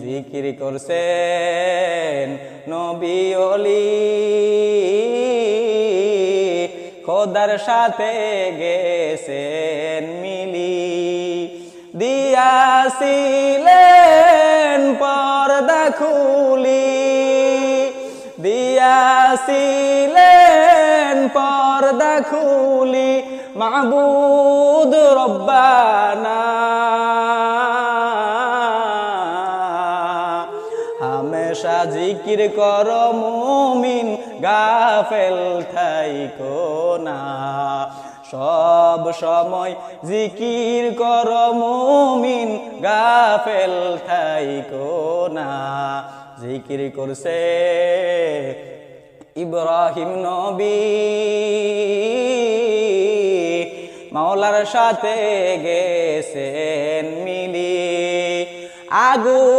জিকির করছেন নবী ওলি, খোদার সাথে গেছেন মিলি। দিয়াছিলেন পর্দা খুলি, দিয়াছিলেন পর্দা খুলি, মাবুদ রব্বানা। হামেশা জিকির কর মুমিন, গাফেল থাইকো না। সব সময় জিকির কর মুমিন, গাফেল থাইকো না। জিকির করছে ইব্রাহিম নবী, মাওলার সাথে গেছেন মিলি। আগুন